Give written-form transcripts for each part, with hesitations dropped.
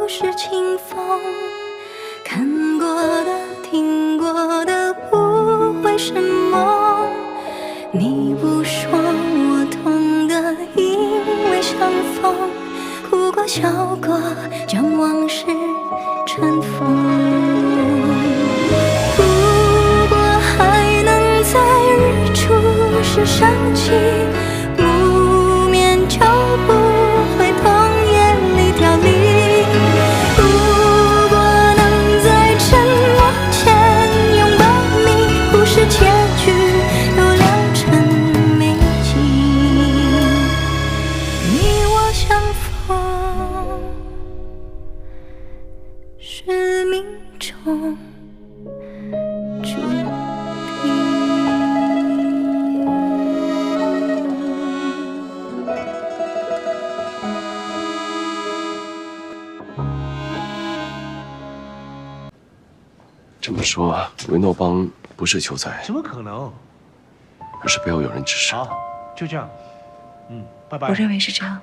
是清风，看过的、听过的不会是梦。你不说我懂得，因为相逢，哭过笑过，将往事尘封。如果还能在日出时想起，不眠就不会碰夜里凋零。如果能在沉默前拥抱你，故事结局都良辰美景。你我相逢是命中注定。这么说，维诺邦不是求财，怎么可能？而是背后有人指使。好，就这样。拜拜。我认为是这样，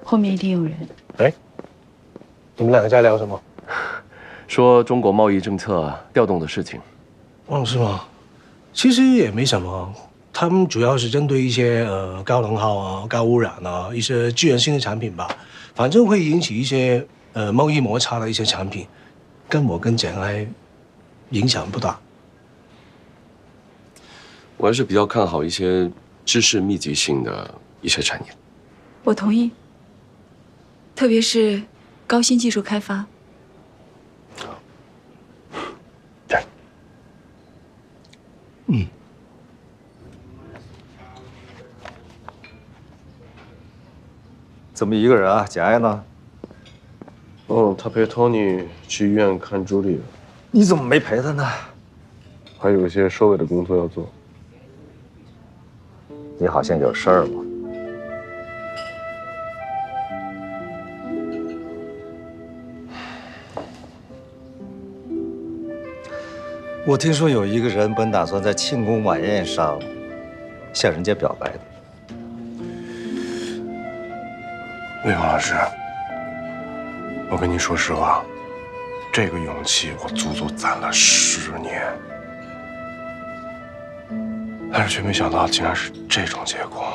后面一定有人。哎，你们两个在聊什么？说中国贸易政策调动的事情。哦，是吗？其实也没什么，他们主要是针对一些高能耗啊、高污染啊一些资源性的产品吧，反正会引起一些贸易摩擦的一些产品，跟我跟简爱影响不大。我还是比较看好一些知识密集性的一些产业。我同意，特别是高新技术开发。对。怎么一个人啊？简爱呢？哦，他陪托尼去医院看朱莉了。你怎么没陪他呢？还有一些收尾的工作要做。你好像有事儿吗？我听说有一个人本打算在庆功晚宴上向人家表白的。魏峰老师，我跟你说实话，这个勇气我足足攒了10年，但是却没想到竟然是这种结果。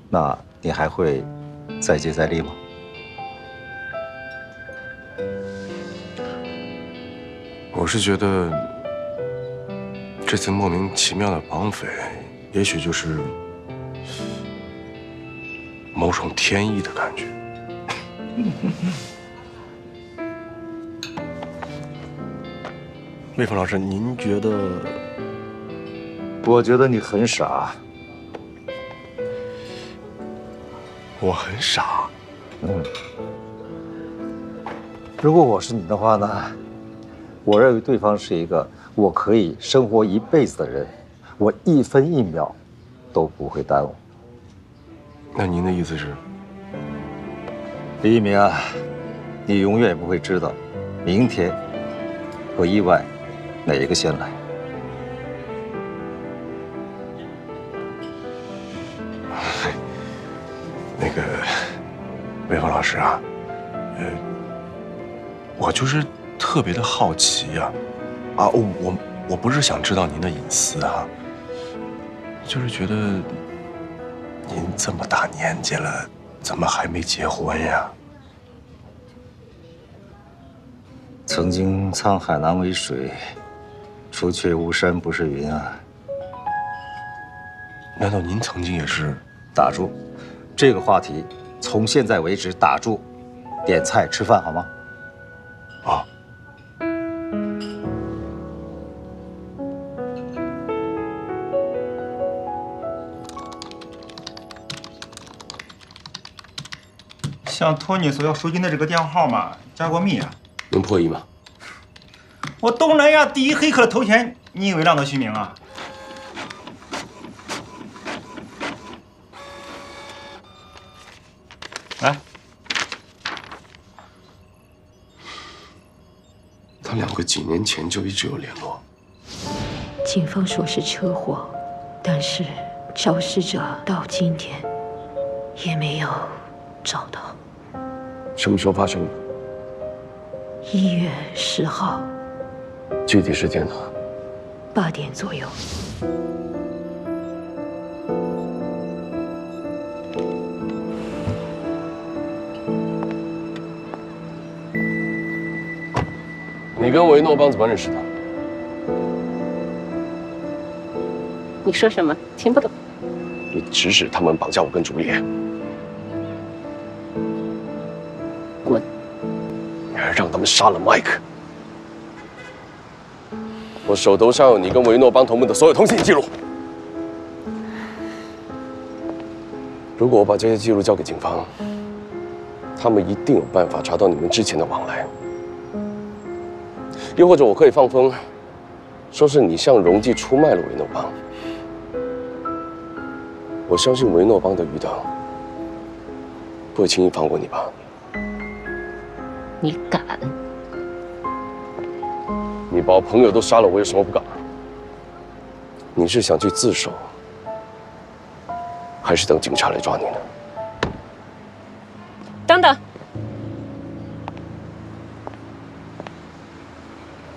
那你还会再接再厉吗？我是觉得这次莫名其妙的绑匪，也许就是某种天意的感觉。魏峰老师，您觉得？我觉得你很傻。我很傻。如果我是你的话呢，我认为对方是一个我可以生活一辈子的人，我1分1秒都不会耽误。那您的意思是？李一鸣啊，你永远不会知道，明天和意外哪一个先来。那个魏峰老师啊，我就是特别的好奇呀，我不是想知道您的隐私啊，就是觉得您这么大年纪了，怎么还没结婚呀？曾经沧海难为水，除却巫山不是云啊。难道您曾经也是？打住，这个话题从现在为止打住，点菜吃饭好吗？啊。向托尼所要收金的这个电话号码加过密啊？能破译吗？我东南亚第一黑客的头衔，你以为浪得虚名啊？来，他两个几年前就一直有联络。警方说是车祸，但是肇事者到今天也没有找到。什么时候发生的1月10号具体时间呢8点左右。你跟维诺邦怎么认识的？你说什么？听不懂。你指使他们绑架我跟朱丽。滚！你还让他们杀了麦克。我手头上有你跟维诺邦同步的所有通信记录。如果我把这些记录交给警方，他们一定有办法查到你们之前的往来。又或者我可以放风，说是你向荣记出卖了维诺邦。我相信维诺邦的余党不会轻易放过你吧？你敢？你把我朋友都杀了，我有什么不敢？你是想去自首，还是等警察来抓你呢？等等。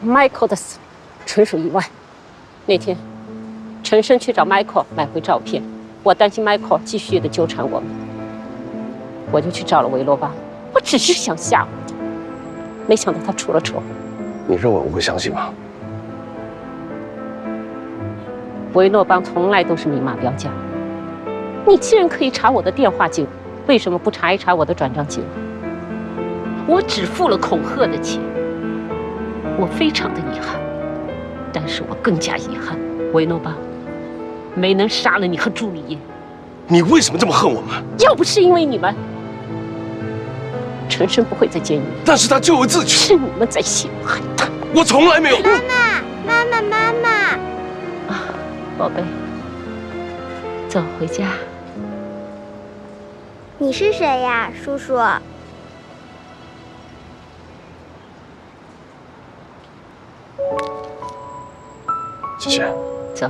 Michael 的死纯属意外。那天，陈升去找 Michael 买回照片，我担心 Michael 继续的纠缠我们，我就去找了维罗邦。我只是想吓唬他，没想到他出了车祸。你认为我会相信吗？维诺邦从来都是明码标价。你既然可以查我的电话记录，为什么不查一查我的转账记录？我只付了恐吓的钱。我非常的遗憾，但是我更加遗憾，维诺邦没能杀了你和朱丽叶。你为什么这么恨我们？要不是因为你们，陈升不会在监狱里。但是他咎由自取。是你们在陷害他。我从来没有。妈妈，啊，宝贝，走回家。你是谁呀，叔叔？谢谢。走。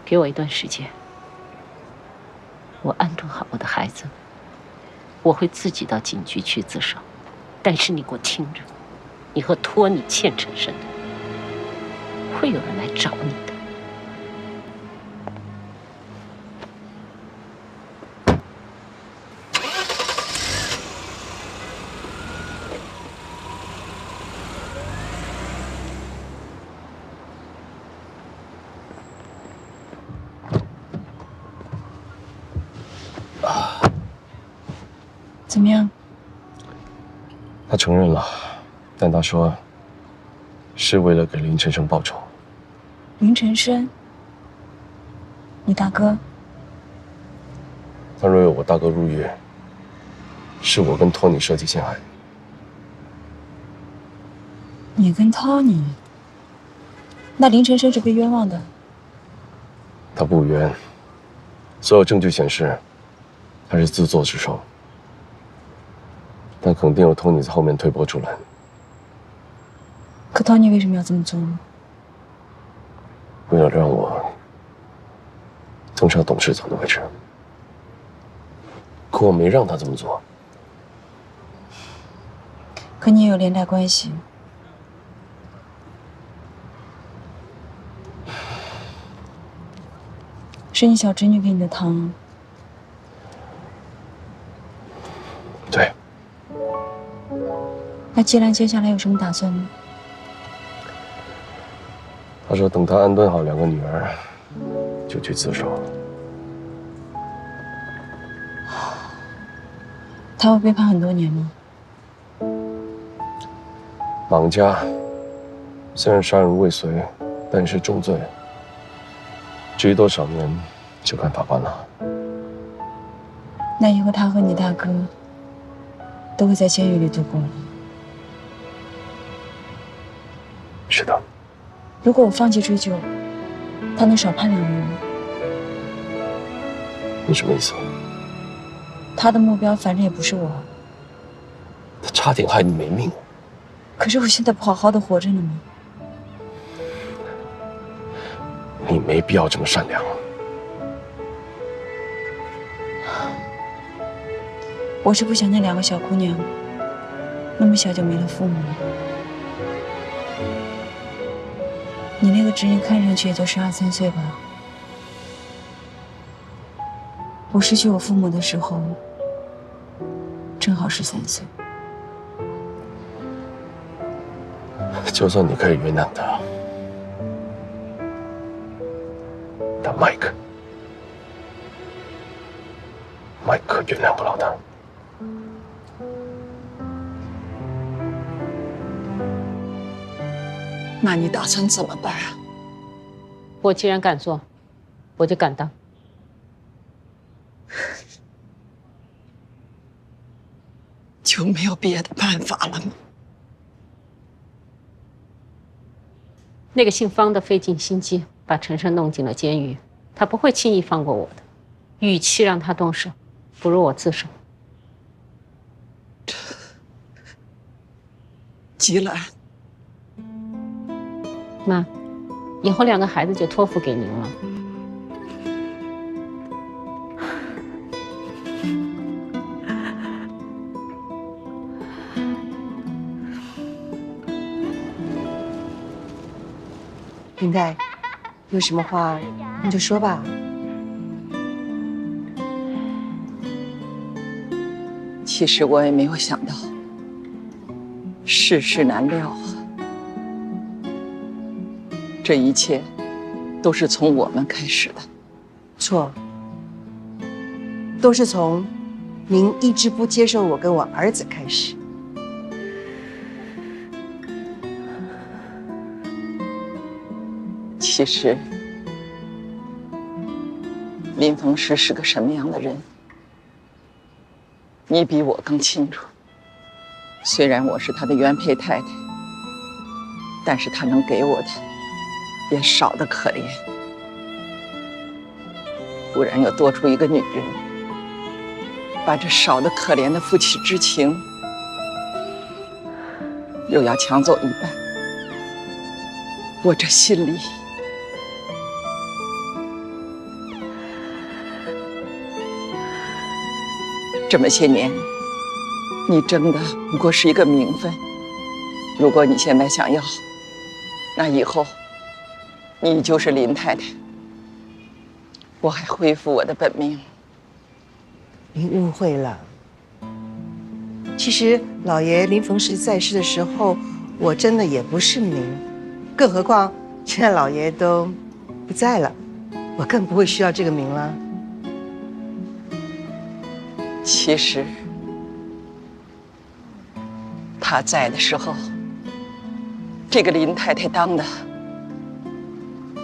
给我一段时间，我安顿好我的孩子，我会自己到警局去自首。但是你给我听着，你和托尼欠陈升的，会有人来找你的。怎么样？他承认了，但他说是为了给林晨生报仇。林晨生，你大哥？他若有我大哥入狱，是我跟托尼设计陷害。你跟 Tony？ 那林晨生是被冤枉的。他不冤，所有证据显示他是自作自受。但肯定有托尼在后面推波助澜。可 Tony 为什么要这么做呢？为了让我登上董事长的位置。可我没让他这么做。和你也有连带关系。是你小侄女给你的糖。对。那季兰接下来有什么打算呢？他说等他安顿好2个女儿，就去自首。他会被判很多年吗？绑架虽然杀人未遂，但是重罪。至于多少年，就看法官了。那以后他和你大哥都会在监狱里度过了。是的。如果我放弃追究，他能少判2年吗？你什么意思？他的目标反正也不是我。他差点害你没命。可是我现在不好好的活着呢吗？你没必要这么善良。我是不想那2个小姑娘那么小就没了父母。你那个侄女看上去也就12、13岁吧。我失去我父母的时候，正好13岁。就算你可以原谅他，但麦克原谅不了他。那你打算怎么办啊？我既然敢做，我就敢当。就没有别的办法了吗？那个姓方的费尽心机把陈胜弄进了监狱，他不会轻易放过我的。与其让他动手，不如我自首。吉兰，妈，以后2个孩子就托付给您了。林黛，有什么话你就说吧。其实我也没有想到，世事难料啊。这一切都是从我们开始的。错，都是从您一直不接受我跟我儿子开始。其实，林逢时是个什么样的人，你比我更清楚。虽然我是他的原配太太，但是他能给我的也少得可怜。忽然又多出一个女人，把这少得可怜的夫妻之情又要抢走一半，我这心里这么些年，你争的不过是一个名分。如果你现在想要，那以后你就是林太太，我还恢复我的本命。您误会了。其实老爷林逢时在世的时候，我真的也不是名，更何况现在老爷都不在了，我更不会需要这个名了。其实他在的时候，这个林太太当的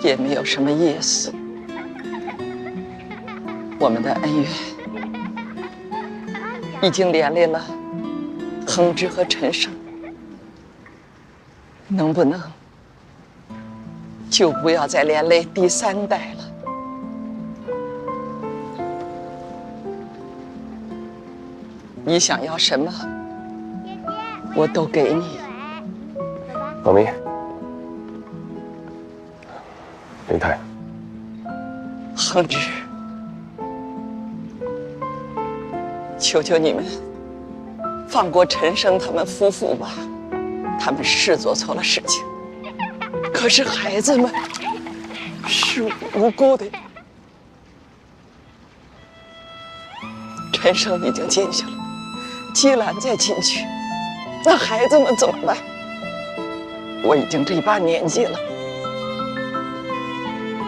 也没有什么意思。我们的恩怨已经连累了恒之和陈胜，能不能就不要再连累第3代了？你想要什么，我都给你。妈咪，林太，恒之，求求你们放过陈胜他们夫妇吧，他们是做错了事情，可是孩子们是无辜的。陈胜已经进去了，姬兰再进去，那孩子们怎么办？我已经这把年纪了，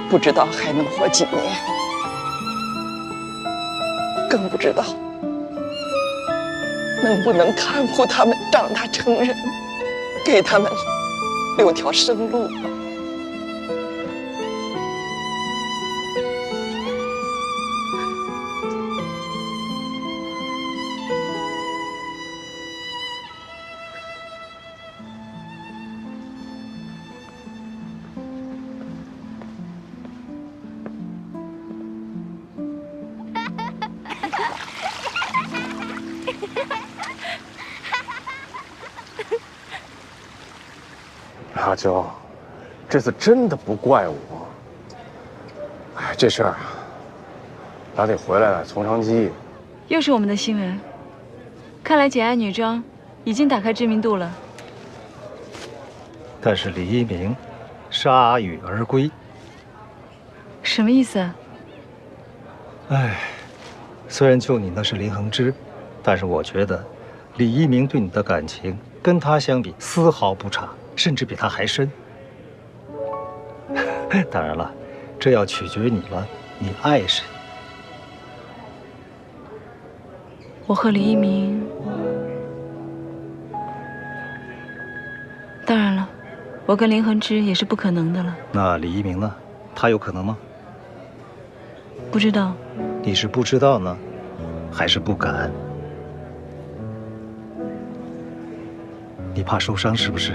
不知道还能活几年，更不知道能不能看护他们长大成人，给他们留条生路。阿娇，这次真的不怪我。哎，这事儿啊，咱得回来从长计议。又是我们的新闻，看来简爱女装已经打开知名度了。但是李一鸣铩羽而归，什么意思啊？哎，虽然救你的是林恒之，但是我觉得李一鸣对你的感情跟他相比丝毫不差，甚至比他还深。当然了，这要取决于你了，你爱谁？我和李一鸣，当然了，我跟林恒之也是不可能的了。那李一鸣呢？他有可能吗？不知道。你是不知道呢，还是不敢？你怕受伤是不是？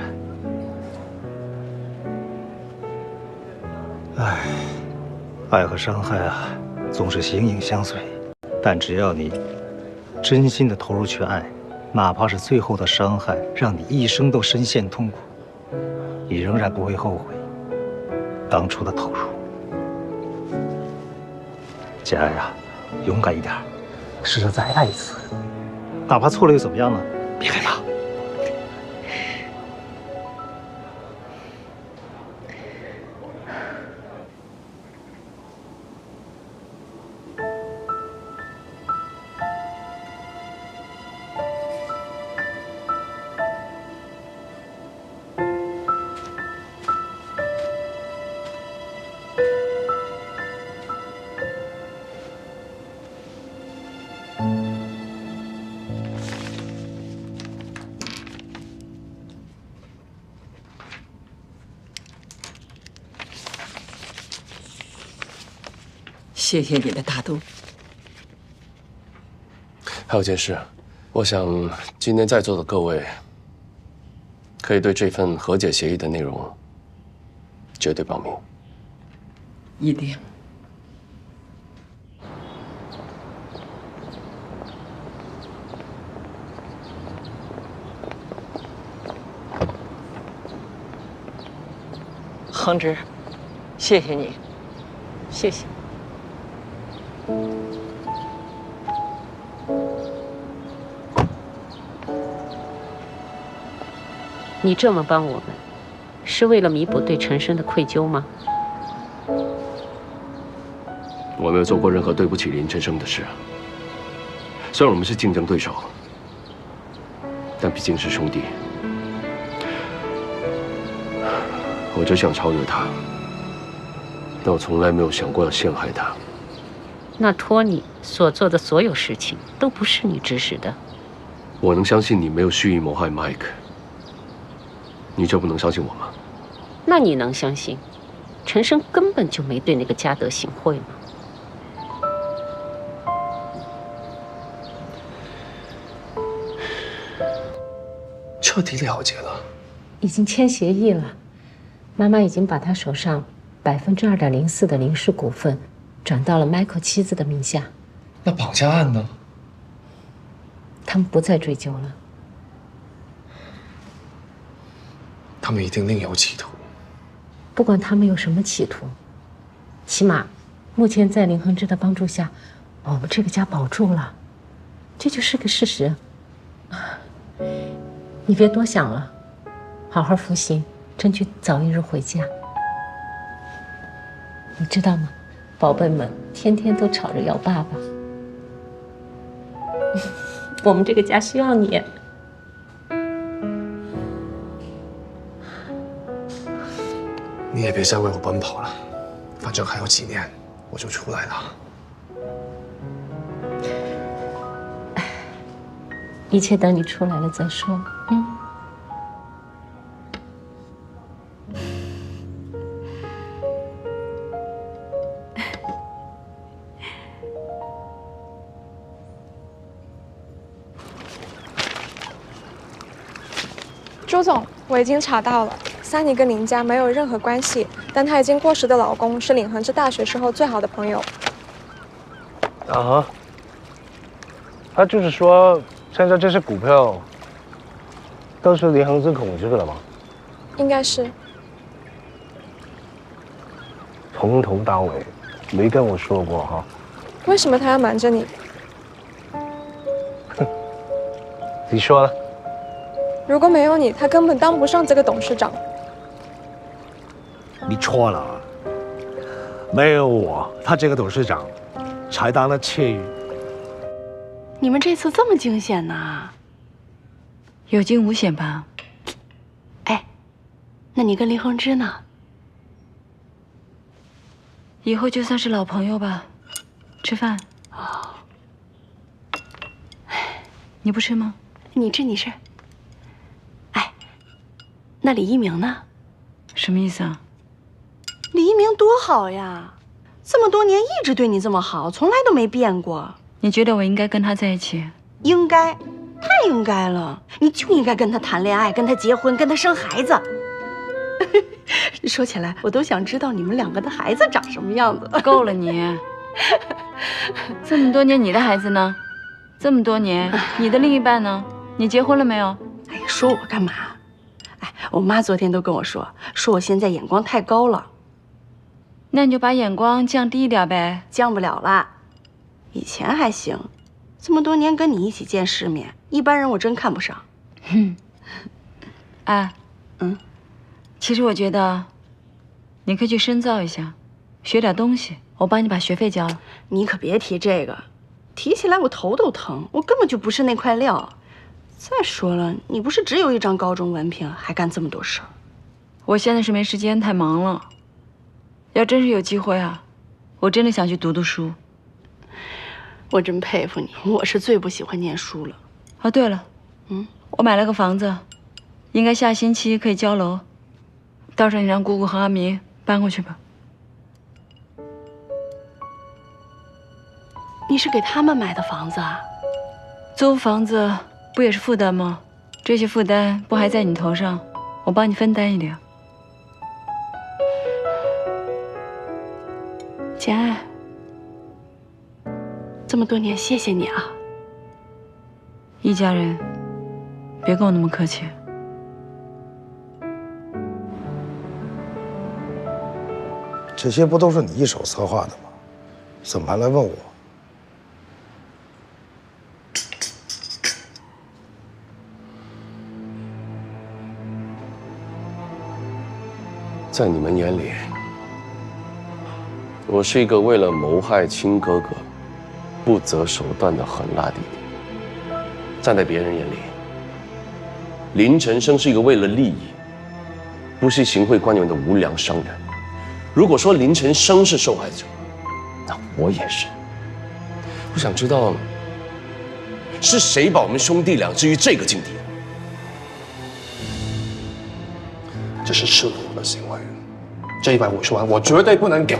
唉，爱和伤害啊，总是形影相随。但只要你真心的投入去爱，哪怕是最后的伤害让你一生都深陷痛苦，你仍然不会后悔当初的投入。简爱呀，勇敢一点，试着再爱一次，哪怕错了又怎么样呢？别害怕。谢谢你的大度。还有件事，我想今天在座的各位可以对这份和解协议的内容绝对保密。一定。恒之，谢谢你，谢谢。你这么帮我们，是为了弥补对陈生的愧疚吗？我没有做过任何对不起林晨生的事。虽然我们是竞争对手，但毕竟是兄弟。我只想超越他，但我从来没有想过要陷害他。那托尼所做的所有事情都不是你指使的。我能相信你没有蓄意谋害 Mike， 你就不能相信我吗？那你能相信陈生根本就没对那个嘉德行贿吗？彻底了解了，已经签协议了，妈妈已经把他手上2.04%的林氏股份转到了 Michael 妻子的名下。那绑架案呢？他们不再追究了。他们一定另有企图。不管他们有什么企图，起码目前在林恒之的帮助下，我们这个家保住了，这就是个事实。你别多想了，好好服刑，争取早一日回家。你知道吗？宝贝们天天都吵着要爸爸，我们这个家需要你。你也别再为我奔跑了，反正还有几年我就出来了。一切等你出来了再说。周总，我已经查到了，三妮跟林家没有任何关系，但她已经过世的老公是林恒之大学时候最好的朋友。啊哈，他就是说，现在这些股票都是林恒之控制的吗？应该是。从头到尾没跟我说过哈。为什么他要瞒着你？你说了。如果没有你，他根本当不上这个董事长。你错了，没有我，他这个董事长才当了窃玉。你们这次这么惊险呐？有惊无险吧？哎，那你跟林恒之呢？以后就算是老朋友吧。吃饭。哦。你不吃吗？你吃，你吃。哎，那李一鸣呢？什么意思啊？李一鸣多好呀，这么多年一直对你这么好，从来都没变过。你觉得我应该跟他在一起？应该，太应该了。你就应该跟他谈恋爱，跟他结婚，跟他生孩子。说起来，我都想知道你们两个的孩子长什么样子。够了你！这么多年你的孩子呢？这么多年你的另一半呢？你结婚了没有？哎呀，说我干嘛？哎，我妈昨天都跟我说我现在眼光太高了。那你就把眼光降低一点呗。降不了了，以前还行，这么多年跟你一起见世面，一般人我真看不上。哼，哎，其实我觉得你可以去深造一下，学点东西，我帮你把学费交了。你可别提这个，提起来我头都疼，我根本就不是那块料。再说了，你不是只有一张高中文凭，还干这么多事儿？我现在是没时间，太忙了。要真是有机会啊，我真的想去读读书。我真佩服你，我是最不喜欢念书了。哦，对了，我买了个房子，应该下星期可以交楼，到时候你让姑姑和阿明搬过去吧。你是给他们买的房子啊？租房子不也是负担吗？这些负担不还在你头上，我帮你分担一点。简爱，这么多年谢谢你啊！一家人，别跟我那么客气。这些不都是你一手策划的吗？怎么还来问我？在你们眼里，我是一个为了谋害亲哥哥不择手段的狠辣弟弟；站在别人眼里，林晨生是一个为了利益不惜行贿官员的无良商人。如果说林晨生是受害者，那我也是。我想知道，是谁把我们兄弟俩置于这个境地？这是赤裸的行为，这150万我绝对不能给。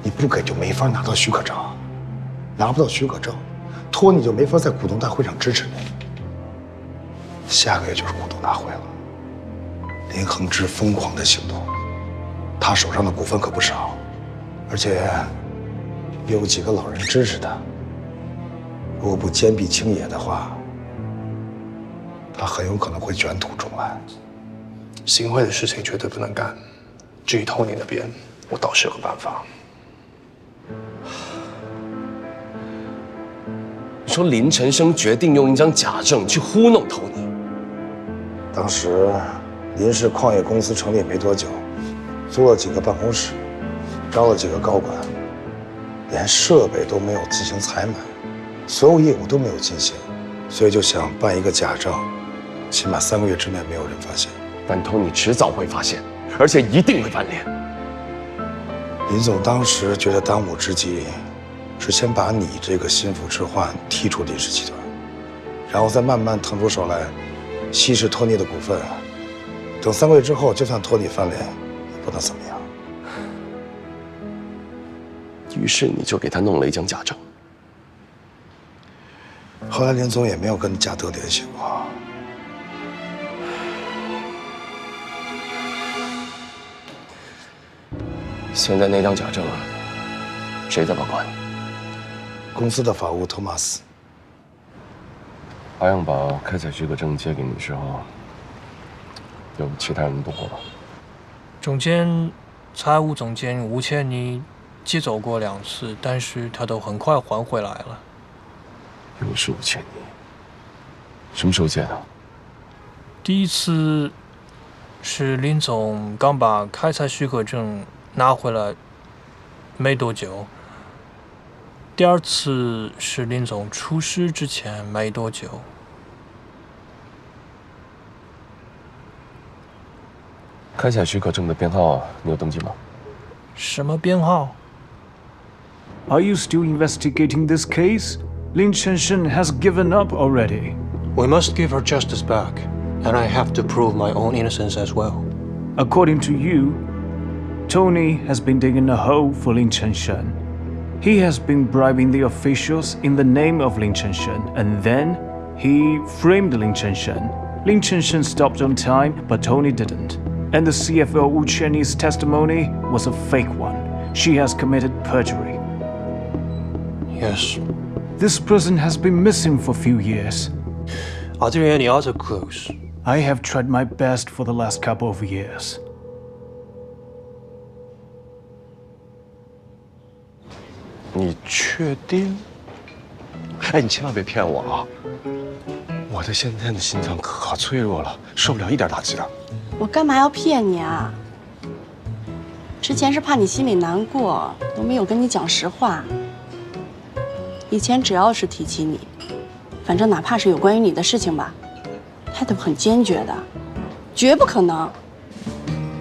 你不给就没法拿到许可证，拿不到许可证，托尼就没法在股东大会上支持你。下个月就是股东大会了，林恒之疯狂的行动，他手上的股份可不少，而且有几个老人支持他。如果不坚壁清野的话，他很有可能会卷土重来。行贿的事情绝对不能干。至于托尼那边，我倒是有个办法。你说林晨生决定用一张假证去糊弄托尼？当时林氏矿业公司成立没多久，租了几个办公室，招了几个高管，连设备都没有进行采买，所有业务都没有进行，所以就想办一个假证，起码3个月之内没有人发现。但托尼迟早会发现，而且一定会翻脸。林总当时觉得当务之急是先把你这个心腹之患踢出林氏集团，然后再慢慢腾出手来稀释托尼的股份。等3个月之后，就算托尼翻脸，也不能怎么样。于是你就给他弄了一张假证。后来林总也没有跟贾德联系过。现在那张假证，谁在保管？公司的法务托马斯。阿阳把开采许可证借给你的时候，有其他人动过吗？中间，财务总监吴倩妮借走过2次，但是他都很快还回来了。又是吴倩妮，什么时候借的？第一次是林总刚把开采许可证拿回来没多久。第2次是林总出事之前没多久。开采许可证的编号你有登记吗？什么编号 ？Are you still investigating this case? Lin Chenshen has given up already. We must give her justice back, and I have to prove my own innocence as well. According to you, Tony has been digging a hole for Lin Chenshen. He has been bribing the officials in the name of Lin Chenshen, and then he framed Lin Chenshen. Lin Chenshen stopped on time, but Tony didn't. And the CFO Wu Chenyi's testimony was a fake one. She has committed perjury. Yes. This person has been missing for a few years. Are there any other clues? I have tried my best for the last couple of years. 你确定？哎，你千万别骗我啊！我的现在的心脏可脆弱了，受不了一点打击的。我干嘛要骗你啊？之前是怕你心里难过，都没有跟你讲实话。以前只要是提起你，反正哪怕是有关于你的事情吧，他都很坚决的，绝不可能。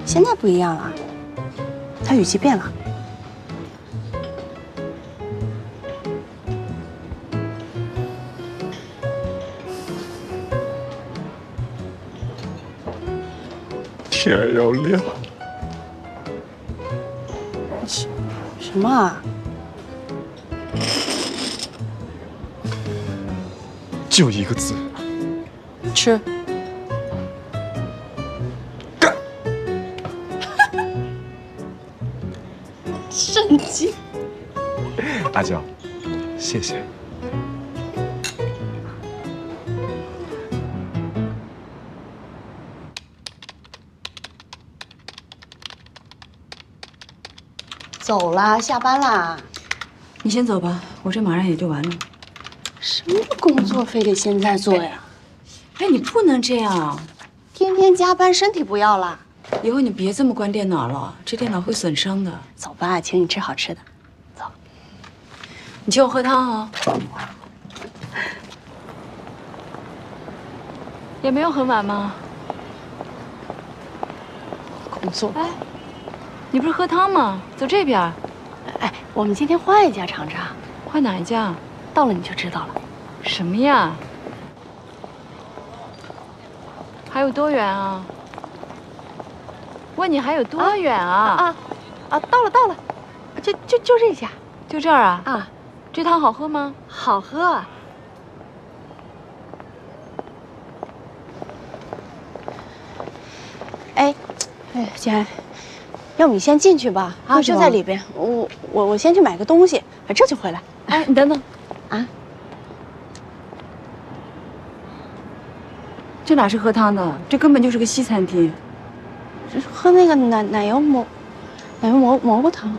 现在不一样了，他语气变了。天要亮。什么啊？就一个字，吃。干。神经。阿娇，谢谢。走啦，下班啦。你先走吧，我这马上也就完了。什么工作非得现在做呀？哎，你不能这样，天天加班，身体不要了。以后你别这么关电脑了，这电脑会损伤的。走吧，请你吃好吃的。走，你请我喝汤啊。也没有很晚吗？工作。哎，你不是喝汤吗？走这边。哎，我们今天换一家尝尝。换哪一家？到了你就知道了。什么呀？还有多远啊？问你还有多远啊？到了，就这家，就这儿啊？啊，这汤好喝吗？好喝。哎，姐，要不你先进去吧？啊，就在里边。我先去买个东西，这就回来。哎，你等等。啊？这哪是喝汤的？这根本就是个西餐厅。这是喝那个奶油蘑菇汤。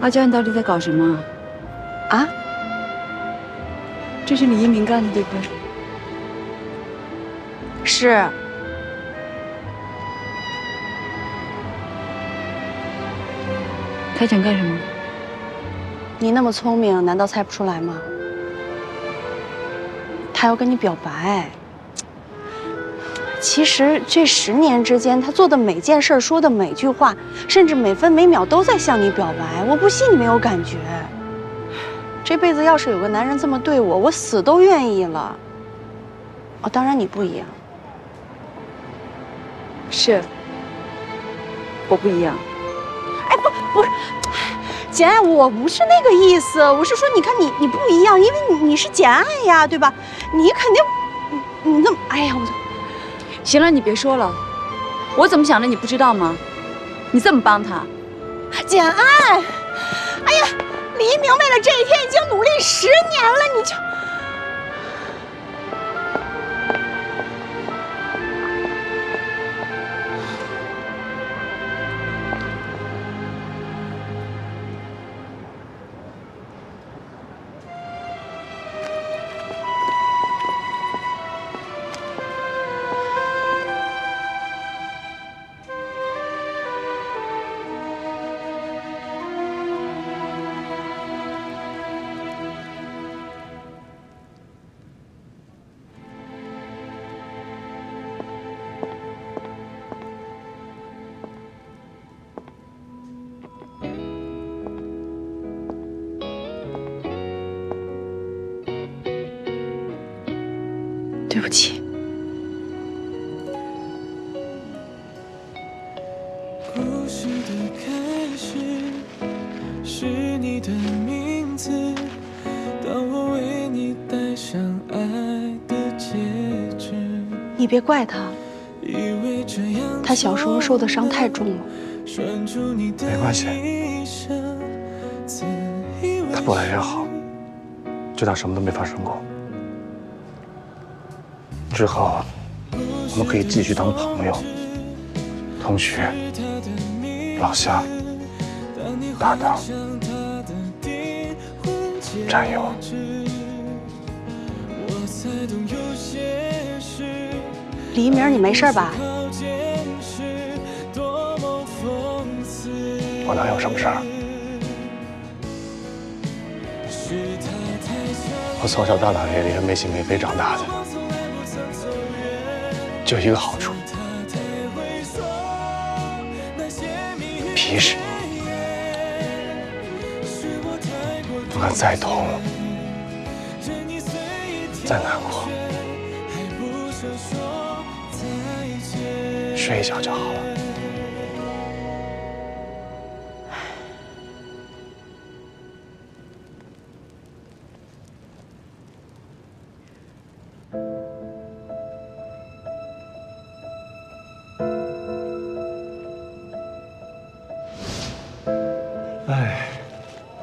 阿娇，你到底在搞什么？啊？这是李一鸣干的，对不对？是。他想干什么？你那么聪明，难道猜不出来吗？他要跟你表白。其实这10年之间，他做的每件事、说的每句话，甚至每分每秒都在向你表白。我不信你没有感觉。这辈子要是有个男人这么对我，我死都愿意了。哦，当然你不一样。是，我不一样。哎，不是，简爱，我不是那个意思，我是说，你看你不一样，因为你是简爱呀，对吧？你肯定，你那么，哎呀，我。行了，你别说了，我怎么想的你不知道吗？你这么帮他，简爱，哎呀，李一鸣为了这一天已经努力10年了，你就，对不起。故事的开始是你的名字，当我为你戴上爱的戒指。你别怪他，他小时候受的伤太重了。没关系，他不来也好，就当什么都没发生过。之后我们可以继续当朋友、同学、老乡、搭档、战友。李一鸣，你没事吧？我能有什么事儿？我从小到大也连没心没肺长大的，就一个好处，皮实。不管再痛、再难过，睡一觉就好了。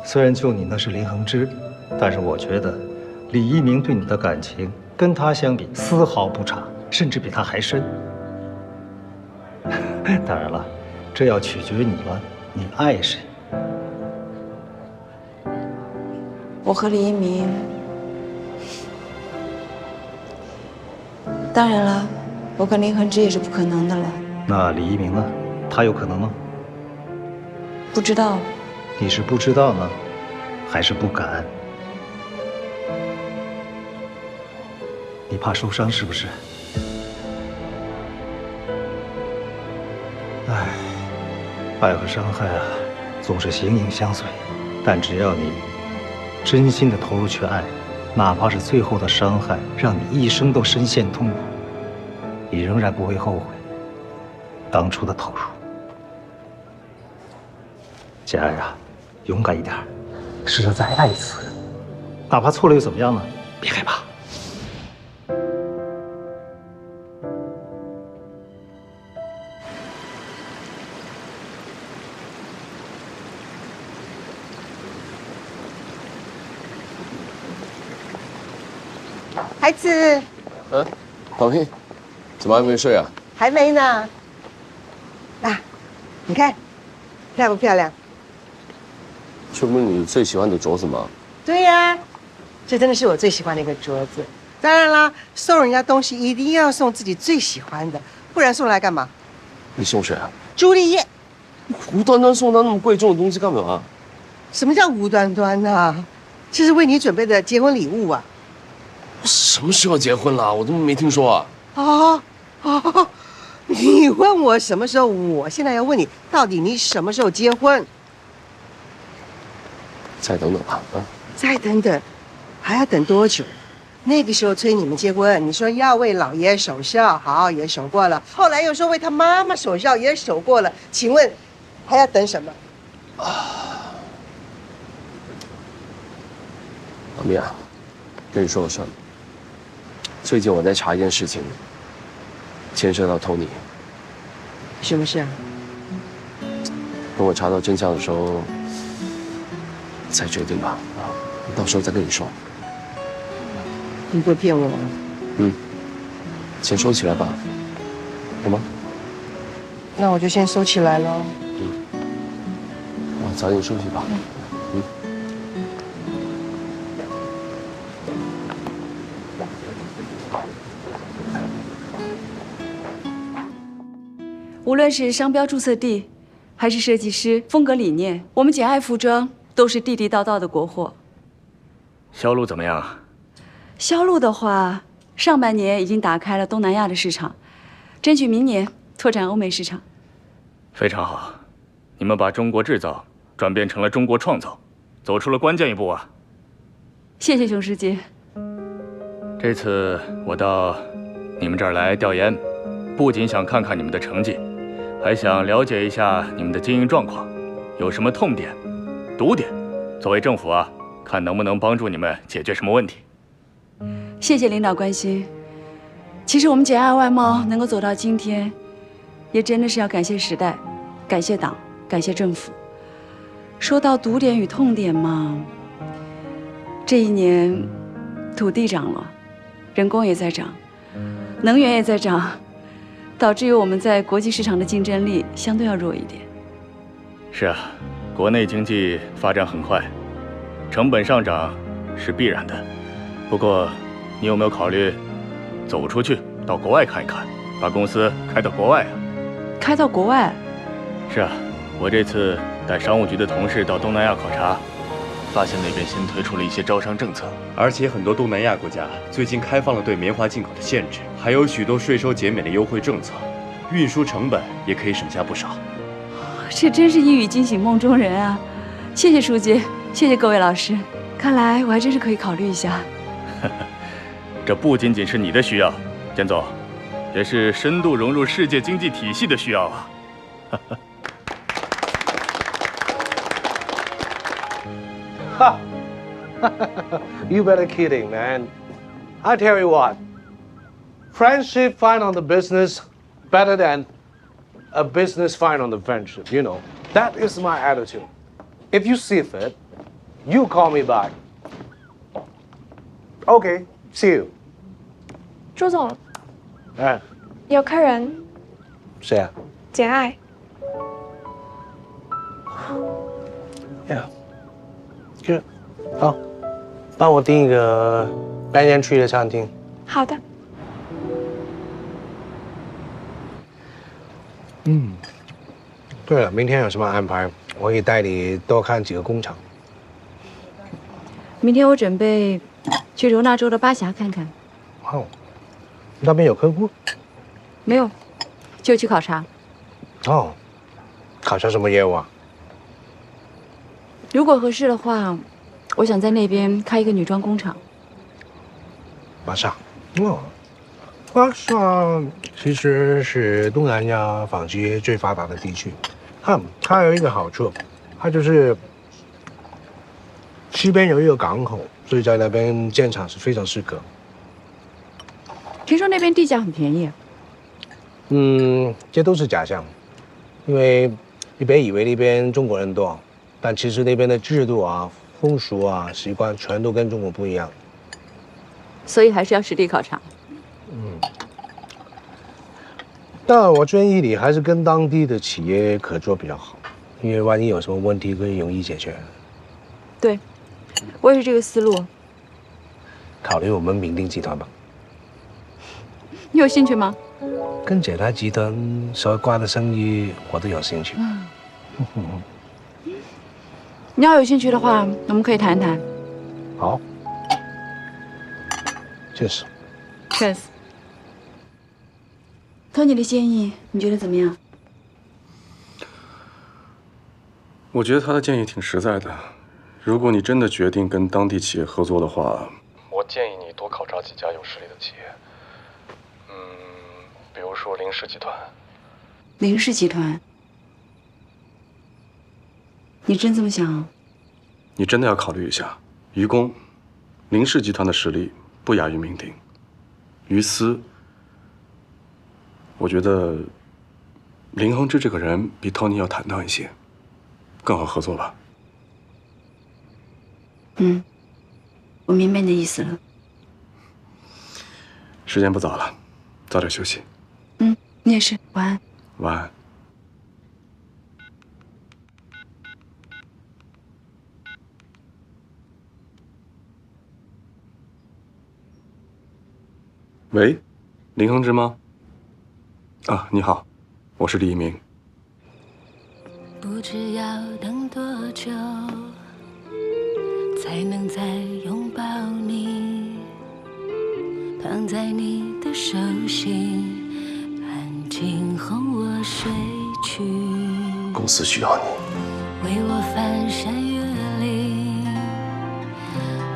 虽然救你那是林恒之，但是我觉得李一鸣对你的感情跟他相比丝毫不差，甚至比他还深。当然了，这要取决于你了，你爱谁？我和李一鸣，当然了，我跟林恒之也是不可能的了。那李一鸣呢？他有可能吗？不知道。你是不知道呢，还是不敢？你怕受伤是不是？唉，爱和伤害啊，总是形影相随。但只要你真心的投入去爱，哪怕是最后的伤害让你一生都深陷痛苦，你仍然不会后悔当初的投入。简爱啊，勇敢一点，试着再爱一次，哪怕错了又怎么样呢？别害怕。孩子，宝贝，怎么还没睡啊？还没呢。啊，你看，漂不漂亮？这不是你最喜欢的镯子吗？对呀，这真的是我最喜欢的一个镯子。当然啦，送人家东西一定要送自己最喜欢的，不然送来干嘛？你送谁啊？朱丽叶。无端端送他那么贵重的东西干嘛？什么叫无端端啊？这是为你准备的结婚礼物啊！什么时候结婚了？我怎么没听说啊？你问我什么时候，我现在要问你，到底你什么时候结婚？再等等吧，再等等，还要等多久？那个时候催你们结婚，你说要为老爷守孝，好，也守过了。后来又说为他妈妈守孝，也守过了。请问还要等什么？老米啊，跟你说个事儿。最近我在查一件事情，牵涉到 Tony。什么事啊？等我查到真相的时候再决定吧。到时候再跟你说。你不会骗我？先收起来吧，好吗？那我就先收起来喽。早点休息吧。无论是商标注册地，还是设计师风格理念，我们简爱服装都是地地道道的国货。销路怎么样啊？销路的话，上半年已经打开了东南亚的市场，争取明年拓展欧美市场。非常好，你们把中国制造转变成了中国创造，走出了关键一步啊！谢谢熊书记。这次我到你们这儿来调研，不仅想看看你们的成绩，还想了解一下你们的经营状况，有什么痛点、毒点。作为政府啊，看能不能帮助你们解决什么问题。谢谢领导关心。其实我们简爱外贸能够走到今天，也真的是要感谢时代，感谢党，感谢政府。说到毒点与痛点嘛，这一年土地涨了，人工也在涨，能源也在涨，导致于我们在国际市场的竞争力相对要弱一点。是啊，国内经济发展很快，成本上涨是必然的。不过，你有没有考虑走出去，到国外看一看，把公司开到国外啊？开到国外？是啊，我这次带商务局的同事到东南亚考察，发现那边新推出了一些招商政策，而且很多东南亚国家最近开放了对棉花进口的限制，还有许多税收减免的优惠政策，运输成本也可以省下不少。这真是一语惊醒梦中人啊！谢谢书记，谢谢各位老师，看来我还真是可以考虑一下。这不仅仅是你的需要，简总，也是深度融入世界经济体系的需要啊。Ha! You better kidding, man. I tell you what, friendship fine on the business better than a business fine on the friendship. You know, that is my attitude. If you see fit, you call me back. Okay, see you. 朱总，哎，有客人。谁啊？简爱。Yeah. 好，帮我订一个半年区的餐厅。好的。对了，明天有什么安排？我可以带你多看几个工厂。明天我准备去柔纳州的巴峡看看。哦，那边有客户？没有，就去考察。哦，考察什么业务啊？如果合适的话，我想在那边开一个女装工厂。巴萨，哦，巴萨其实是东南亚纺织业最发达的地区。它有一个好处，它就是西边有一个港口，所以在那边建厂是非常适合。听说那边地价很便宜。这都是假象，因为你别以为那边中国人多，但其实那边的制度啊、风俗啊、习惯全都跟中国不一样。所以还是要实地考察。但我建议你还是跟当地的企业合作比较好，因为万一有什么问题可以容易解决。对，我也是这个思路。考虑我们明定集团吧。你有兴趣吗？跟捷达集团相关的生意我都有兴趣。你要有兴趣的话，我们可以谈谈。好。Cheers。Cheers。托尼的建议，你觉得怎么样？我觉得他的建议挺实在的。如果你真的决定跟当地企业合作的话，我建议你多考察几家有实力的企业。比如说林氏集团。林氏集团？你真这么想？你真的要考虑一下。于公，林氏集团的实力不亚于明鼎。于私，我觉得林亨之这个人比托尼要坦荡一些，更好合作吧。我明白你的意思了。时间不早了，早点休息。你也是，晚安。晚安。喂，林亨之吗？啊，你好，我是李一鸣。不知要等多久，才能再拥抱你，躺在你的手心。静哄我睡去，公司需要你，为我翻山越岭，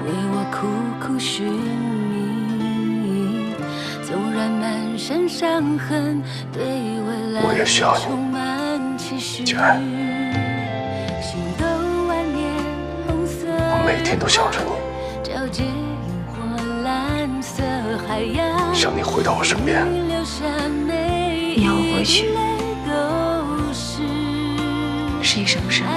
为我苦苦寻觅，深深伤痕，对未来我也需要你，充满期许。简爱，心都万年红色，我每天都想着你，皎洁萤火蓝色海洋，想你回到我身边。你要我回去，是一什么身份？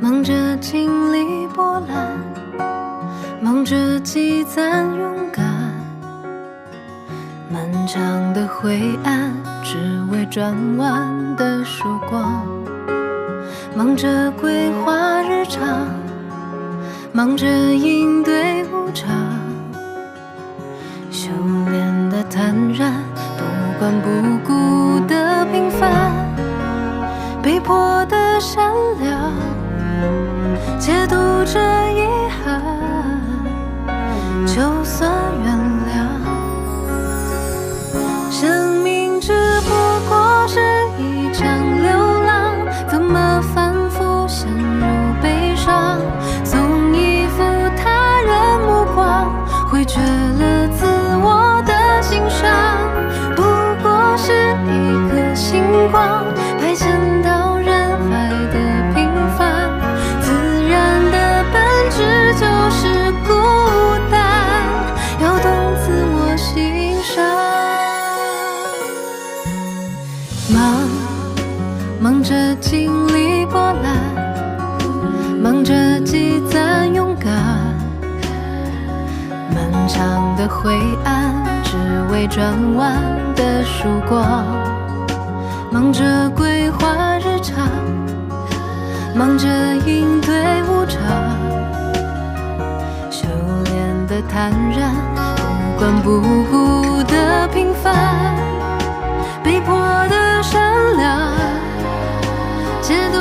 忙着经历波澜，忙着积攒勇敢，漫长的灰暗，只为转弯的曙光。忙着规划日常，忙着应对无常，修炼的坦然，不管不顾的平凡，被迫的善良，解读着遗憾，就算原谅。生命只不过是一场流浪，怎么反复陷入悲伤，总依附他人目光，回绝了自我的欣赏。不过是一颗星光，排遣到人海的平凡，自然的本质就是孤单，要懂自我欣赏。忙着经历波澜，忙着积攒勇敢，漫长的灰暗，只为转弯的曙光。忙着规划日常，忙着应对无常，修炼的坦然，不管不顾的平凡，被迫的善良，解读